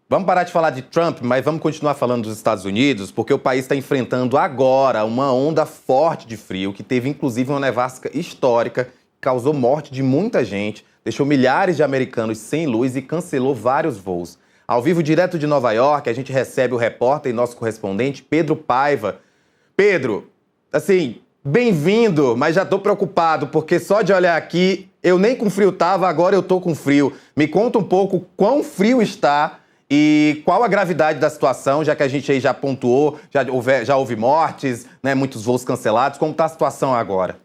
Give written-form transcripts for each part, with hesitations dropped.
Vamos parar de falar de Trump, mas vamos continuar falando dos Estados Unidos, porque o país está enfrentando agora uma onda forte de frio, que teve inclusive uma nevasca histórica, que causou morte de muita gente, deixou milhares de americanos sem luz e cancelou vários voos. Ao vivo, direto de Nova York, a gente recebe o repórter e nosso correspondente, Pedro Paiva. Pedro, assim, bem-vindo, mas já estou preocupado, porque só de olhar aqui, eu nem com frio estava, agora eu estou com frio. Me conta um pouco quão frio está e qual a gravidade da situação, já que a gente aí já pontuou, já houve mortes, né, muitos voos cancelados. Como está a situação agora?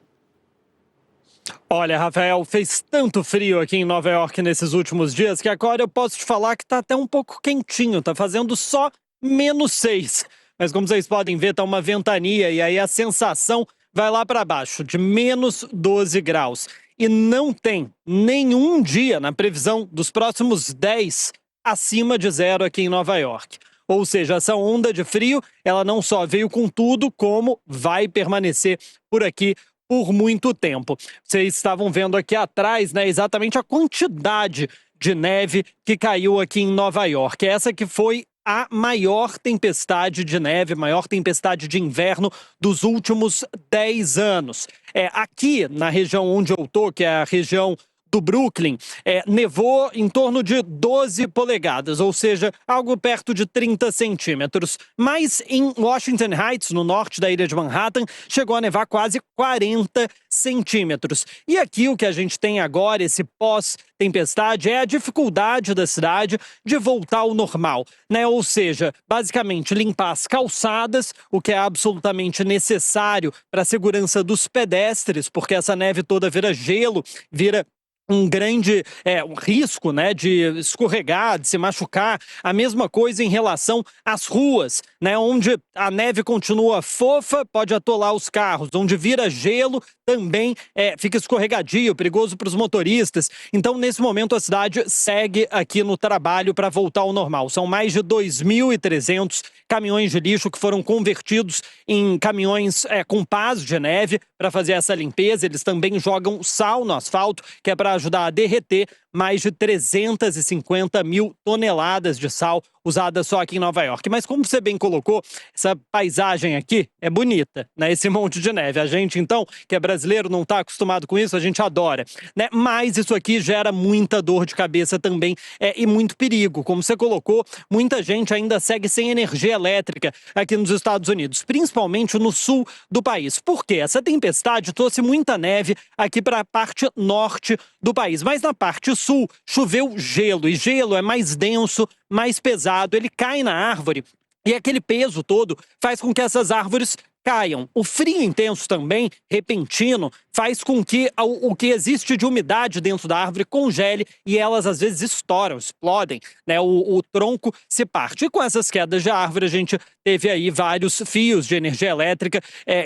Olha, Rafael, fez tanto frio aqui em Nova York nesses últimos dias que agora eu posso te falar que está até um pouco quentinho, está fazendo só -6. Mas como vocês podem ver, tá uma ventania e aí a sensação vai lá para baixo, de -12 graus. E não tem nenhum dia na previsão dos próximos 10 acima de zero aqui em Nova York. Ou seja, essa onda de frio, ela não só veio com tudo, como vai permanecer por aqui por muito tempo. Vocês estavam vendo aqui atrás, né, exatamente a quantidade de neve que caiu aqui em Nova York. Essa que foi a maior tempestade de neve, maior tempestade de inverno dos últimos 10 anos. Aqui na região onde eu tô, que é a região do Brooklyn, nevou em torno de 12 polegadas, ou seja, algo perto de 30 centímetros. Mas em Washington Heights, no norte da ilha de Manhattan, chegou a nevar quase 40 centímetros. E aqui o que a gente tem agora, esse pós-tempestade, é a dificuldade da cidade de voltar ao normal, né? Ou seja, basicamente limpar as calçadas, o que é absolutamente necessário para a segurança dos pedestres, porque essa neve toda vira gelo, vira um grande um risco, né, de escorregar, de se machucar. A mesma coisa em relação às ruas, né, onde a neve continua fofa, pode atolar os carros, onde vira gelo também fica escorregadio, perigoso para os motoristas. Então, nesse momento, a cidade segue aqui no trabalho para voltar ao normal. São mais de 2.300 caminhões de lixo que foram convertidos em caminhões com pás de neve para fazer essa limpeza. Eles também jogam sal no asfalto, que é para ajudar a derreter mais de 350 mil toneladas de sal usada só aqui em Nova York. Mas como você bem colocou, essa paisagem aqui é bonita, né? Esse monte de neve. A gente, então, que é brasileiro, não está acostumado com isso, a gente adora, né? Mas isso aqui gera muita dor de cabeça também e muito perigo. Como você colocou, muita gente ainda segue sem energia elétrica aqui nos Estados Unidos, principalmente no sul do país. Por quê? Essa tempestade trouxe muita neve aqui para a parte norte do país, mas na parte sul choveu gelo, e gelo é mais denso, mais pesado, ele cai na árvore e aquele peso todo faz com que essas árvores caiam. O frio intenso também, repentino, faz com que o que existe de umidade dentro da árvore congele e elas às vezes estouram, explodem, né? O tronco se parte. E com essas quedas de árvore a gente teve aí vários fios de energia elétrica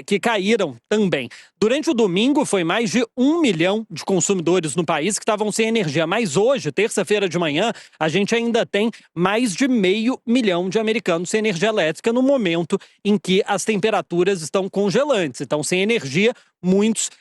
que caíram também. Durante o domingo foi mais de 1 milhão de consumidores no país que estavam sem energia, mas hoje, terça-feira de manhã, a gente ainda tem mais de 500 mil de americanos sem energia elétrica no momento em que as temperaturas estão congelantes, então sem energia. Muitos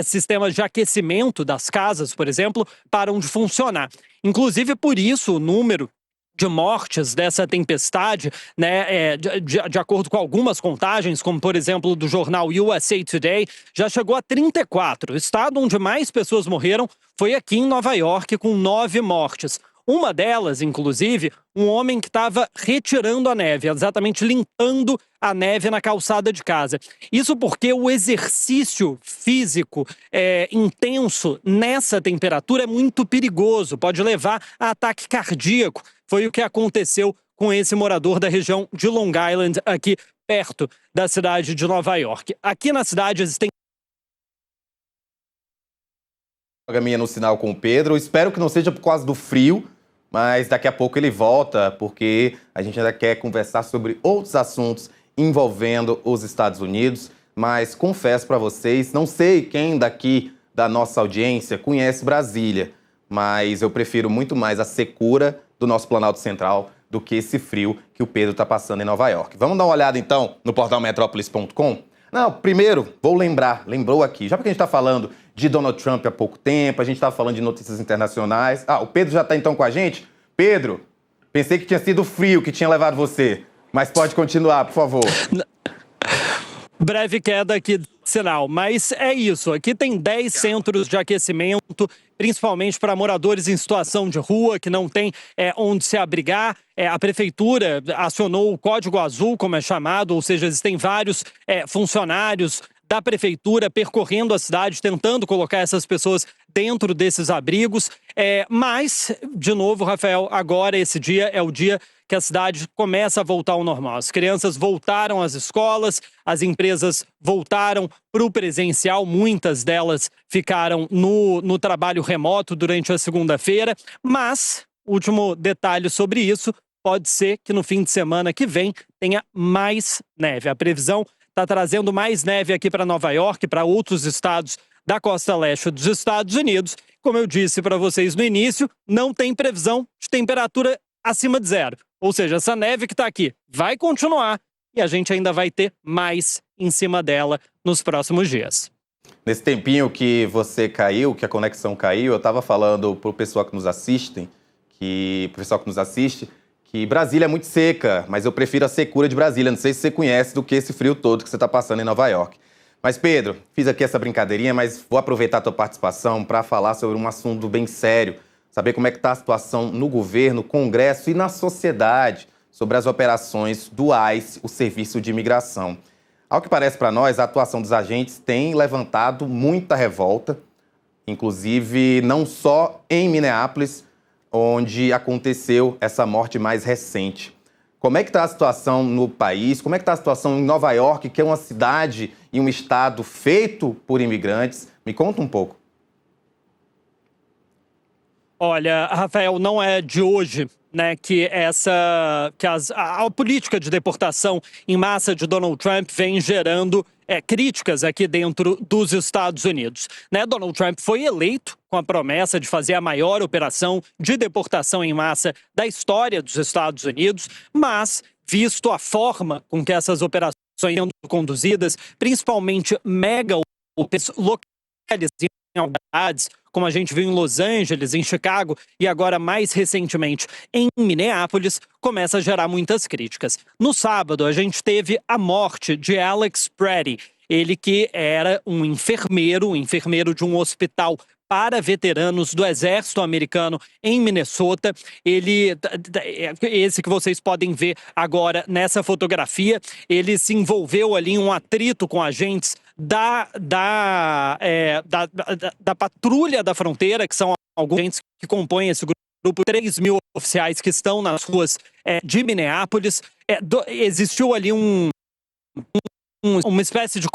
sistemas de aquecimento das casas, por exemplo, param de funcionar. Inclusive, por isso, o número de mortes dessa tempestade, né, de acordo com algumas contagens, como por exemplo do jornal USA Today, já chegou a 34. O estado onde mais pessoas morreram foi aqui em Nova York, com 9 mortes. Uma delas, inclusive, um homem que estava retirando a neve, exatamente limpando a neve na calçada de casa. Isso porque o exercício físico intenso nessa temperatura é muito perigoso, pode levar a ataque cardíaco. Foi o que aconteceu com esse morador da região de Long Island, aqui perto da cidade de Nova York. Aqui na cidade existem Minha no sinal com o Pedro. Espero que não seja por causa do frio, mas daqui a pouco ele volta, porque a gente ainda quer conversar sobre outros assuntos envolvendo os Estados Unidos. Mas confesso para vocês, não sei quem daqui da nossa audiência conhece Brasília, mas eu prefiro muito mais a secura do nosso Planalto Central do que esse frio que o Pedro está passando em Nova York. Vamos dar uma olhada então no portal Metrópolis.com? Não, primeiro, lembrou aqui, já porque a gente está falando de Donald Trump há pouco tempo, a gente está falando de notícias internacionais. O Pedro já está então com a gente? Pedro, Pensei que tinha sido o frio que tinha levado você. Mas pode continuar, por favor. Breve queda aqui de sinal, mas é isso. Aqui tem 10 centros de aquecimento, principalmente para moradores em situação de rua, que não tem onde se abrigar. A prefeitura acionou o Código Azul, como é chamado, ou seja, existem vários funcionários da prefeitura percorrendo a cidade, tentando colocar essas pessoas dentro desses abrigos. Mas, de novo, Rafael, agora esse dia é o dia que a cidade começa a voltar ao normal. As crianças voltaram às escolas, as empresas voltaram para o presencial, muitas delas ficaram no trabalho remoto durante a segunda-feira, mas, último detalhe sobre isso, pode ser que no fim de semana que vem tenha mais neve. A previsão está trazendo mais neve aqui para Nova York, para outros estados da costa leste dos Estados Unidos. Como eu disse para vocês no início, não tem previsão de temperatura acima de zero. Ou seja, essa neve que está aqui vai continuar e a gente ainda vai ter mais em cima dela nos próximos dias. Nesse tempinho que você caiu, que a conexão caiu, eu estava falando pro pessoal que nos assiste, que Brasília é muito seca, mas eu prefiro a secura de Brasília. Não sei se você conhece do que esse frio todo que você está passando em Nova York. Mas, Pedro, fiz aqui essa brincadeirinha, mas vou aproveitar a tua participação para falar sobre um assunto bem sério, saber como é que está a situação no governo, Congresso e na sociedade sobre as operações do ICE, o Serviço de Imigração. Ao que parece para nós, a atuação dos agentes tem levantado muita revolta, inclusive não só em Minneapolis, onde aconteceu essa morte mais recente. Como é que está a situação no país? Como é que está a situação em Nova York, que é uma cidade e um estado feito por imigrantes? Me conta um pouco. Olha, Rafael, não é de hoje, né, que a política de deportação em massa de Donald Trump vem gerando críticas aqui dentro dos Estados Unidos. Né? Donald Trump foi eleito com a promessa de fazer a maior operação de deportação em massa da história dos Estados Unidos, mas, visto a forma com que essas operações sendo conduzidas, principalmente mega locais em cidades, como a gente viu em Los Angeles, em Chicago e agora mais recentemente em Minneapolis, começa a gerar muitas críticas. No sábado, a gente teve a morte de Alex Pretty, ele que era um enfermeiro de um hospital para veteranos do Exército Americano em Minnesota. Esse que vocês podem ver agora nessa fotografia, ele se envolveu ali em um atrito com agentes da patrulha da fronteira, que são alguns agentes que compõem esse grupo, 3 mil oficiais que estão nas ruas de Minneapolis. Existiu ali uma espécie de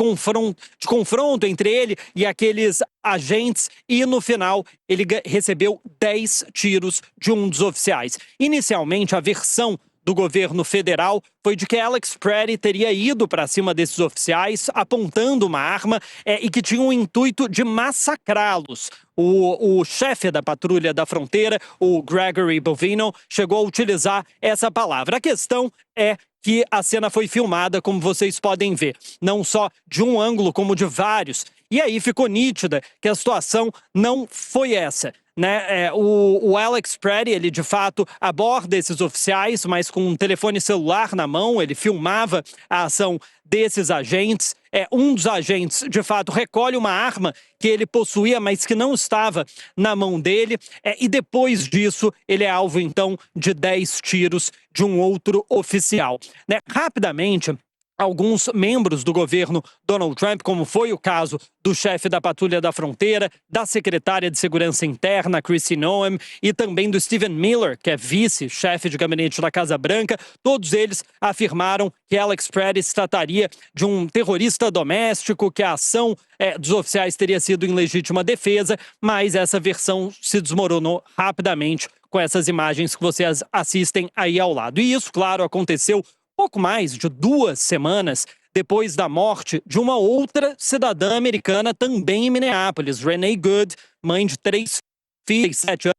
confronto entre ele e aqueles agentes e, no final, ele recebeu 10 tiros de um dos oficiais. Inicialmente, a versão do governo federal foi de que Alex Pretty teria ido para cima desses oficiais apontando uma arma e que tinha o intuito de massacrá-los. O chefe da patrulha da fronteira, o Gregory Bovino, chegou a utilizar essa palavra. A questão é que a cena foi filmada, como vocês podem ver, não só de um ângulo, como de vários. E aí ficou nítida que a situação não foi essa. Né? O Alex Pretty, ele de fato aborda esses oficiais, mas com um telefone celular na mão, ele filmava a ação desses agentes. Um dos agentes, de fato, recolhe uma arma que ele possuía, mas que não estava na mão dele. E depois disso, ele é alvo, então, de 10 tiros de um outro oficial. Né? Rapidamente, alguns membros do governo Donald Trump, como foi o caso do chefe da patrulha da fronteira, da secretária de Segurança Interna, Kristi Noem, e também do Stephen Miller, que é vice-chefe de gabinete da Casa Branca, todos eles afirmaram que Alex Pretty se trataria de um terrorista doméstico, que a ação dos oficiais teria sido em legítima defesa, mas essa versão se desmoronou rapidamente com essas imagens que vocês assistem aí ao lado. E isso, claro, aconteceu pouco mais de 2 semanas depois da morte de uma outra cidadã americana também em Minneapolis, Renee Good, mãe de 3 filhos, 7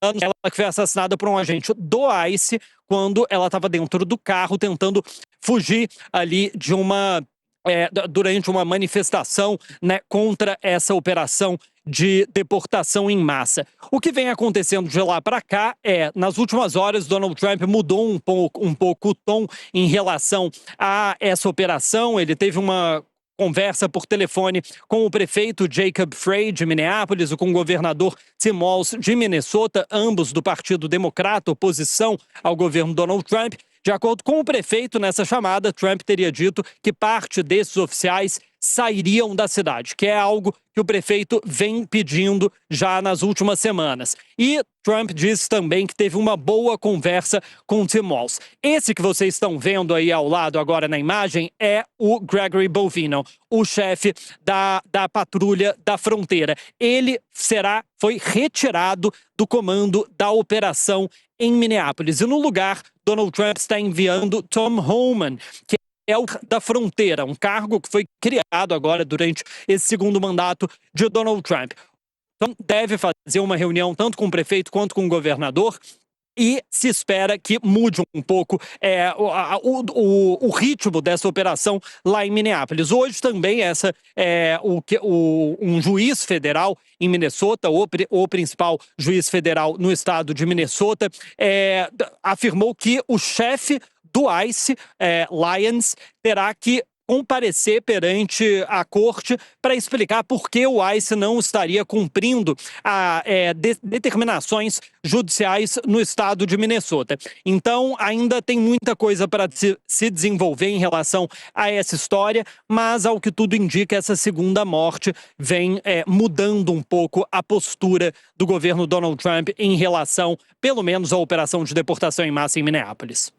anos, ela que foi assassinada por um agente do ICE quando ela estava dentro do carro tentando fugir ali de uma durante uma manifestação, né, contra essa operação de deportação em massa. O que vem acontecendo de lá para cá nas últimas horas, Donald Trump mudou um pouco o tom em relação a essa operação. Ele teve uma conversa por telefone com o prefeito Jacob Frey, de Minneapolis, e com o governador Tim Walz, de Minnesota, ambos do Partido Democrata, oposição ao governo Donald Trump. De acordo com o prefeito, nessa chamada, Trump teria dito que parte desses oficiais sairiam da cidade, que é algo que o prefeito vem pedindo já nas últimas semanas. E Trump disse também que teve uma boa conversa com Tim Walz. Esse que vocês estão vendo aí ao lado agora na imagem é o Gregory Bovino, o chefe da patrulha da fronteira. Ele foi retirado do comando da operação em Minneapolis. E no lugar, Donald Trump está enviando Tom Homan, que é o da fronteira, um cargo que foi criado agora durante esse segundo mandato de Donald Trump. Então, deve fazer uma reunião tanto com o prefeito quanto com o governador e se espera que mude um pouco o ritmo dessa operação lá em Minneapolis. Hoje também um juiz federal em Minnesota, o principal juiz federal no estado de Minnesota, afirmou que o chefe do ICE, Lyons, terá que comparecer perante a corte para explicar por que o ICE não estaria cumprindo determinações judiciais no estado de Minnesota. Então, ainda tem muita coisa para se desenvolver em relação a essa história, mas, ao que tudo indica, essa segunda morte vem mudando um pouco a postura do governo Donald Trump em relação, pelo menos, à operação de deportação em massa em Minneapolis.